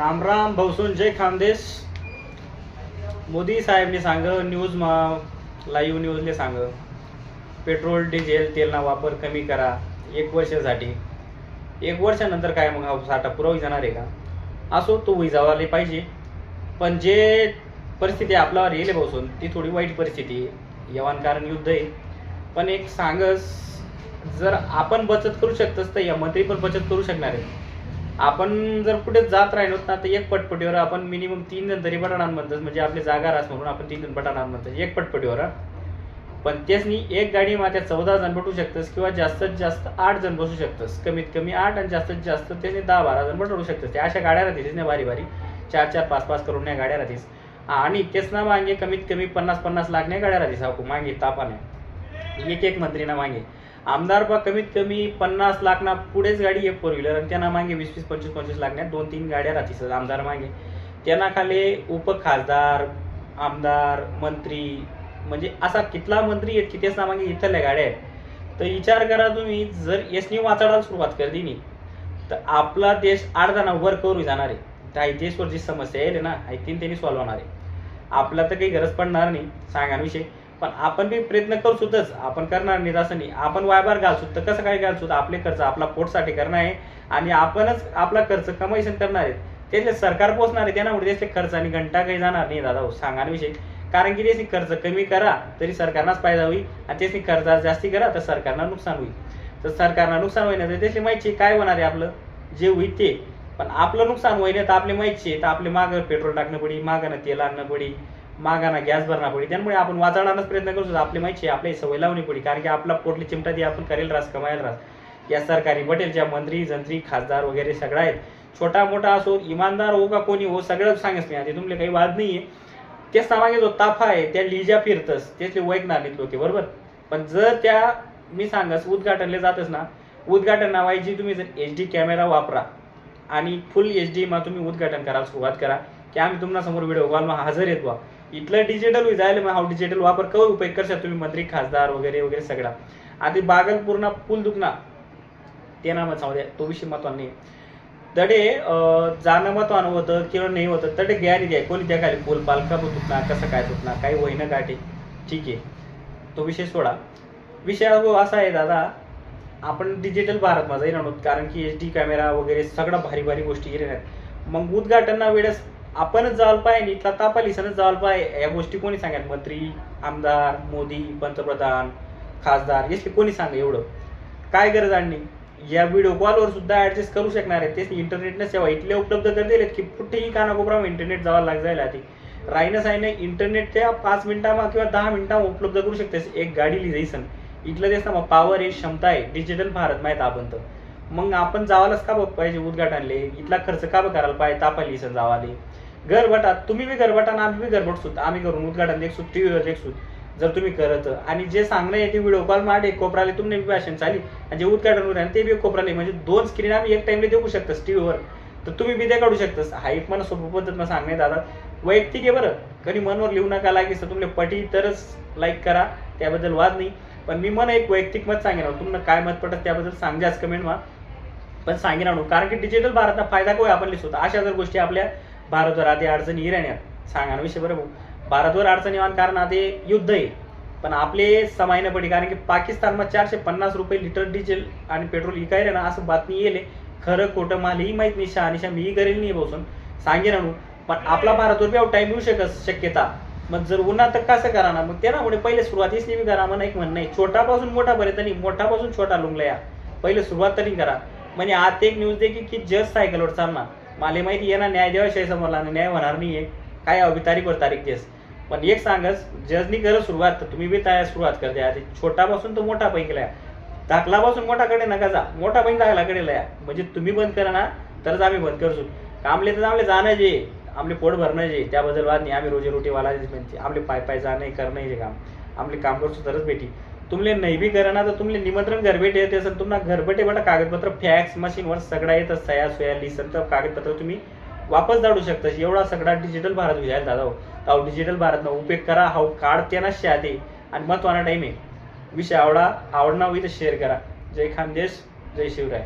राम राम भाऊसून जय खानदेश. मोदी साहेबने सांग news live न्यूजले सांग petrol diesel तेलना वापर कमी करा 1 वर्षासाठी. 1 वर्षानंतर काय मग हा साठा पुरा जाणार आहे का? असो तो विजावाले पाहिजे, पण जे परिस्थिती आपल्यावर येईल भाऊसून ती थोडी वाईट परिस्थिती आहे. यवान कारण युद्ध आहे. पण एक सांगस, जर आपण बचत करू शकतोस तर या मंत्री पण बचत करू शकणार आहे. आपण जर कुठे जात राहिलो ना तर एक पटपटीवर आपण मिनिमम 3 जण तरी बटाणार म्हणतात, म्हणजे आपली जागा रास म्हणून आपण 3 जण बटाणार म्हणतात एक पटपटीवर. पण त्यासनी एक गाडी मात्या 14 जण बटू शकतस किंवा जास्तीत जास्त 8 जण बसू शकतस. कमीत कमी 8 आणि जास्तीत जास्त त्याने 10-12 जण बटवू शकतस. त्या अशा गाड्या राहतील ना भारी भारी 4-4, 5-5 करून या गाड्या राहतीस. आणि तेच ना मागे कमीत कमी 50-50 लाख गाड्या राहतीस हाकू मागे तापाने एक मंत्री ना मागे. आमदार बा कमीत कमी 50 लाख ना पुढेच गाडी एक 4 व्हीलर आणि त्यांना मागे 20-20, 25-25 लाख 2-3 गाड्या राहतीस आमदार मागे. त्यांना खाली उपखासदार, आमदार, मंत्री, म्हणजे असा कितला मंत्री आहेत की त्याच मागे इथल्या गाड्या आहेत. तर विचार करा तुम्ही, जर यसनी वाचाडायला सुरुवात कर दिली तर आपला देश 8 जणांवर करू जाणार आहे. त्या देशवर जी समस्या येईल ना त्यांनी सॉल्व्ह होणार आहे. आपला तर काही गरज पडणार नाही सांगाविषयी, पण आपण बी प्रयत्न करू सुद्धाच. आपण करणार नाही असं नाही. आपण वायबार घालसू तर कसं काय घालसू, आपले खर्च आपला पोटसाठी करणार आहे आणि आपणच आपला खर्च कमाईशन करणार आहेत. त्याचे सरकार पोचणार आहे त्यामुळे त्याचे खर्च आणि घंटा काही जाणार नाही दादा हो सांगाविषयी. कारण की त्याची खर्च कमी करा तरी सरकारनाच फायदा होईल आणि त्याची खर्च जास्ती करा तर सरकारला नुकसान होईल. तर सरकारला नुकसान होईल तर त्याची माहिती काय होणार आहे आपलं जे होईल ते. पण आपलं नुकसान होईल तर आपली माहिती आहे तर आपले मागं पेट्रोल टाकणं पडी, मागानं तेल आणणं पडी, मागाना गॅस भरणं पडी. त्यामुळे आपण वाचाडण्याचा प्रयत्न करू शकतो. आपली माहिती आहे आपली सवय लावणी पडी, कारण की आपला पोटली चिमटा ती आपण करेल रास कमायला रास. या सरकारी बटेलच्या मंत्री जंत्री खासदार वगैरे सगळं आहेत. छोटा मोठा असो, इमानदार हो का कोणी हो, सगळं सांगच नाही आता तुमले काही वाद नाहीये. तेच सामागे जो ताफा आहे त्या लिजा फिरतस त्याचे वैकणार नाहीत लोक बरोबर. पण जर त्या मी सांगस उद्घाटनले जातच ना, उद्घाटन नावायची तुम्ही जर HD कॅमेरा वापरा आणि फुल HD मा तुम्ही उद्घाटन करायला सुरुवात करा की आम्ही तुम्हाला समोर व्हिडिओ कॉल हजर येतो. इथलं डिजिटल जायला मग हा डिजिटल वापर कवर उपयोग करशा तुम्ही मंत्री खासदार वगैरे वगैरे सगळा. आधी बागलपूरना पूल दुखना ते नाम सांगू द्या, तो विषय महत्वाचा नाही. तडे जाणं महत्वानं होतं किंवा नाही होतं तडे गॅरी द्या कोणी त्या खाली पूल पालका तुटणार कसं काय तुटणार काही वहिनं गाठी ठीक आहे, तो विषय सोडा. विषय असा आहे दादा, आपण डिजिटल भारत माझा येणार कारण की HD कॅमेरा वगैरे सगळं भारी भारी गोष्टी येणार. मग उद्घाटन वेळेस आपणच जायला पाहिजे, इथला तापालिसनच जायला पाहिजे. या गोष्टी कोणी सांगेल? मंत्री, आमदार, मोदी, पंतप्रधान, खासदार याची कोणी सांगा एवढं काय गरज आणली. या व्हिडिओ कॉलवर सुद्धा ऍडजस्ट करू शकणार आहे. तेच इंटरनेटने सेवा इथले उपलब्ध कर दिलेत की कुठेही कानाकोपरा इंटरनेट जावं लाग जायला. आधी राहिनंच आहे ना इंटरनेटच्या 5 मिनिटांमा किंवा 10 मिनिटांमा उपलब्ध करू शकते एक गाडी लिजायसन. इथलं तेच ना मग पॉवर आहे, क्षमता आहे. डिजिटल भारत माहीत आपण तर मग आपण जावालाच का पाहिजे उद्घाटनले, इथला खर्च का करायला पाहिजे तापाली सण जावाले. घर बटा तुम्ही बी घर बटा आम्ही बी घर बटसूत, आम्ही करून उद्घाटन देखसूत टीव्हीवर देखसूत जर तुम्ही करत. आणि जे सांगणं येते व्हिडिओ कॉल माडे कोपराले तुम्ही बी भाषण चाली आणि जे उद्घाटन होईल ते बी कोपराले, म्हणजे 2 स्क्रीन आम्ही एक टाइमला देऊ शकतस टीव्हीवर. तर तुम्ही बी ते काढू शकतस. हा एक मला सोपं पद्धत सांगणे दादा वैयक्तिक आहे बरं. कधी मनवर लिहू नका लागेल तुमले पटी तरच लाईक करा, त्याबद्दल वाद नाही. पण मी मन एक वैयक्तिक मत सांगेन, तुम्हाला काय मत पडत त्याबद्दल सांगाच कमेंट मा. पण सांगेन आणू कारण की डिजिटल भारतचा फायदा काय आपण लिहितो. अशा जर गोष्टी आपल्या भारतवर आधी अडचणी येण्यात सांगा विषय बरोबर. भारतवर अडचणी येणार कारण आधी युद्ध आहे. पण आपले समाय न पडी कारण की पाकिस्तानमा 450 रुपये लिटर डिझेल आणि पेट्रोल इकायला ना असं बातमी येले. खरं खोटं मलाही माहित नाही, शहानिशा मी करेल नाही बसून सांगेन आणू. पण आपला भारतवर बी टाइम येऊ शक्यता. मग जर उन्हात तर कसं करा ना, मग त्यामुळे पहिले सुरुवातीच नेहमी करा म्हणा एक म्हण नाही. छोटापासून मोठापर्यंत नाही, मोठापासून छोटा लुंगला या पहिले सुरुवात तरी करा. म्हणजे आता एक न्यूज दे की जज सायकलवर चालणार. मला माहिती येणार न्याय देवाशाही समोरला न्याय होणार नाहीये काय अवघी तारीखवर तारीख देस. पण एक सांगच जजनी करत सुरुवात तर तुम्ही बी तयार सुरुवात करते. आधी छोटापासून तो मोठा पैकीला दाखलापासून मोठाकडे नका जा, मोठा पैकी दाखलाकडे लया. म्हणजे तुम्ही बंद करा ना तरच आम्ही बंद करतो. कामले तर आमले जाणं जे आपले पोट भरणं जे त्याबद्दल वाद नाही. आम्ही रोजी रोटीवाला म्हणते आपले पाय जाणं करणं जे काम आपले काम करतो तरच भेटी. तुमले नाही बी करा ना तर तुमले निमंत्रण घरभेट येते असेल तुम्हाला घरभेटे बटा कागदपत्र फॅक्स मशीनवर सगळा येतं सह्या सोया लिसन तर कागदपत्र तुम्ही वापस धाडू शकता. एवढा सगळा डिजिटल भारत होईल दादा हो. डिजिटल भारतनं उपयोग करा. हा कार्ड त्यांना शहाते आणि महत्वाना टाईम आहे. विषय आवडना होईल तर शेअर करा. जय खानदेश, जय शिवराय.